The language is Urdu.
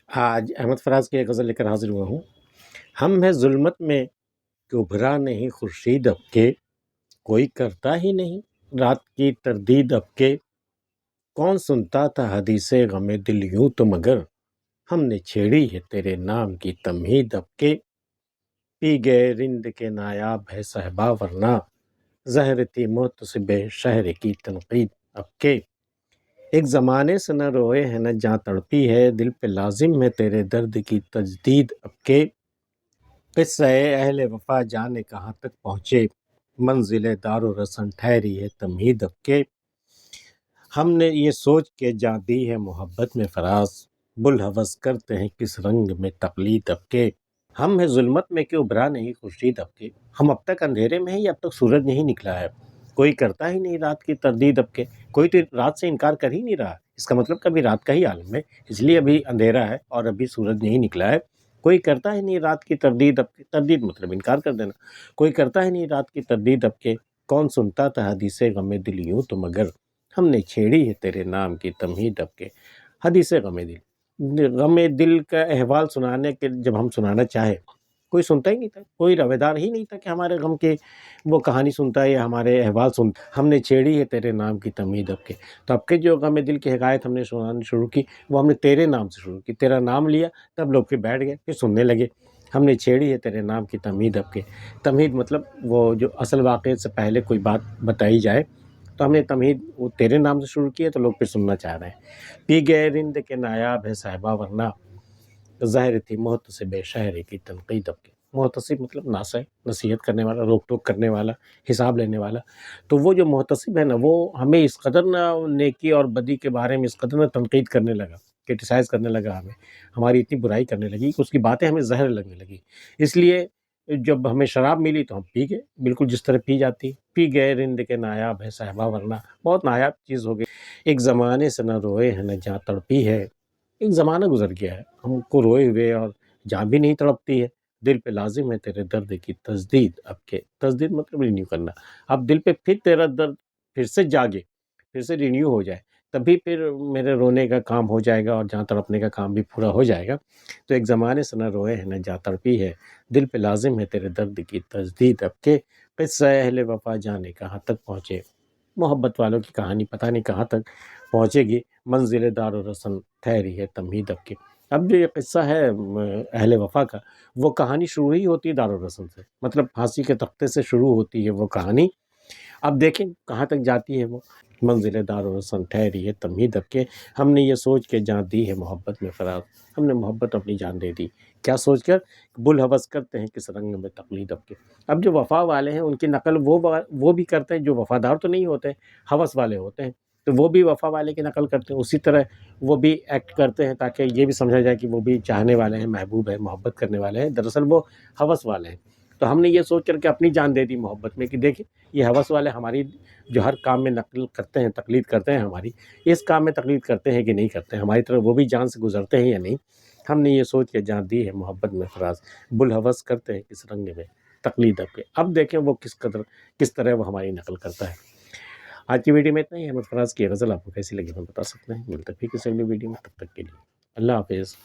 آج احمد فراز کی ایک غزل لے کر حاضر ہوا ہوں۔ ہم ہے ظلمت میں کہ ابھرا نہیں خورشید اب کے، کوئی کرتا ہی نہیں رات کی تردید اب کے، کون سنتا تھا حدیث غم دل یوں تو مگر، ہم نے چھیڑی ہے تیرے نام کی تمہید اب کے، پی گئے رند کے نایاب ہے صحبا ورنہ، زہر تھی محتسب شہر کی تنقید اب کے، ایک زمانے سے نہ روئے ہیں نہ جاں تڑپی ہے، دل پہ لازم ہے تیرے درد کی تجدید اب کے، قصہ اہل وفا جانے کہاں تک پہنچے، منزل دار و رسن ٹھہری ہے تمہید اب کے، ہم نے یہ سوچ کے جاں دی ہے محبت میں فراز، بلحوث کرتے ہیں کس رنگ میں تقلید اب کے، ہم ہے ظلمت میں کہ ابھرا نہیں خورشید اب کے، ہم اب تک اندھیرے میں ہیں یا اب تک سورج نہیں نکلا ہے، کوئی کرتا ہی نہیں رات کی تردید اب کے، کوئی تو رات سے انکار کر ہی نہیں رہا، اس کا مطلب کبھی رات کا ہی عالم ہے، اس لیے ابھی اندھیرا ہے اور ابھی سورج نہیں نکلا ہے، کوئی کرتا ہی نہیں رات کی تردید اب کے، تردید مطلب انکار کر دینا، کوئی کرتا ہی نہیں رات کی تردید اب کے، کون سنتا تھا حدیث غم دل یوں تو مگر، ہم نے چھیڑی ہے تیرے نام کی تمہید اب کے، حدیث غم دل کا احوال سنانے کے جب ہم سنانا چاہے کوئی سنتا ہی نہیں تھا، کوئی رویدار ہی نہیں تھا کہ ہمارے غم کے وہ کہانی سنتا ہے یا ہمارے احوال سنتا ہے، ہم نے چھیڑی ہے تیرے نام کی تمہید اب کے، تو اب کے جو غم دل کی حکایت ہم نے سنانی شروع کی وہ ہم نے تیرے نام سے شروع کی، تیرا نام لیا تب لوگ پھر بیٹھ گئے پھر سننے لگے، ہم نے چھیڑی ہے تیرے نام کی تمہید اب کے، تمہید مطلب وہ جو اصل واقعے سے پہلے کوئی بات بتائی جائے تو ہم نے تمہید وہ تیرے نام سے شروع کی ہے تو لوگ پھر سننا چاہ رہے ہیں، پی گئے رند کے نایاب ہے صحبا ورنہ، ظاہر تھی محتسب شہر کی تنقید اب کے، محتسب مطلب ناصح نصیحت کرنے والا، روک ٹوک کرنے والا، حساب لینے والا، تو وہ جو محتسب ہے نا وہ ہمیں اس قدر نہ نیکی اور بدی کے بارے میں اس قدر نہ تنقید کرنے لگا، کرٹیسائز کرنے لگا، ہمیں ہماری اتنی برائی کرنے لگی کہ اس کی باتیں ہمیں زہر لگنے لگی، اس لیے جب ہمیں شراب ملی تو ہم پی گئے، بالکل جس طرح پی جاتی، پی گئے رند کے نایاب ہے صحبا ورنہ، بہت نایاب چیز ہو گئی، ایک زمانے سے نہ روئے ہیں نہ جاں تڑپی ہے، ایک زمانہ گزر گیا ہے ہم کو روئے ہوئے اور جاں بھی نہیں تڑپتی ہے، دل پہ لازم ہے تیرے درد کی تجدید اب کے، تجدید مطلب رینیو کرنا، اب دل پہ پھر تیرا درد پھر سے جاگے، پھر سے رینیو ہو جائے، تبھی پھر میرے رونے کا کام ہو جائے گا اور جہاں تڑپنے کا کام بھی پورا ہو جائے گا، تو ایک زمانے سے نہ روئے ہیں نہ جاں تڑپی ہے، دل پہ لازم ہے تیرے درد کی تجدید اب کے، قصہ اہل وفا جانے کہاں تک پہنچے، محبت والوں کی کہانی پتہ نہیں کہاں تک پہنچے گی، منزل دار و رسن ٹھہری ہے تمہید اب کے، اب جو یہ قصہ ہے اہل وفا کا وہ کہانی شروع ہی ہوتی ہے دار الرسل سے، مطلب پھانسی کے تختے سے شروع ہوتی ہے وہ کہانی، اب دیکھیں کہاں تک جاتی ہے وہ، منزل دار الرسن ٹھہری ہے تمہید اب کے، ہم نے یہ سوچ کے جان دی ہے محبت میں فراز، ہم نے محبت اپنی جان دے دی، کیا سوچ کر، بلحوث کرتے ہیں کس رنگ میں تقلید اب کے، اب جو وفا والے ہیں ان کی نقل وہ بھی کرتے ہیں جو وفادار تو نہیں ہوتے، ہوس والے ہوتے ہیں، تو وہ بھی وفا والے کی نقل کرتے ہیں، اسی طرح وہ بھی ایکٹ کرتے ہیں تاکہ یہ بھی سمجھا جائے کہ وہ بھی چاہنے والے ہیں، محبوب ہیں، محبت کرنے والے ہیں، دراصل وہ ہوس والے ہیں، تو ہم نے یہ سوچ کر کے اپنی جان دے دی محبت میں کہ دیکھیں یہ ہوس والے ہماری جو ہر کام میں نقل کرتے ہیں، تقلید کرتے ہیں ہماری، اس کام میں تقلید کرتے ہیں کہ نہیں کرتے ہیں، ہماری طرح وہ بھی جان سے گزرتے ہیں یا نہیں، ہم نے یہ سوچ کے جان دی ہے محبت میں فراز، بلحوث کرتے ہیں کس رنگ میں تقلید اب کے، اب دیکھیں وہ کس طرح وہ ہماری نقل کرتا ہے۔ آج کی ویڈیو میں اتنا ہی، احمد فراز کی غزل آپ کو کیسی لگی ہمیں بتا سکتے ہیں، ملتے ہیں پھر کسی اگلی ویڈیو میں، تب تک کے لیے اللہ حافظ۔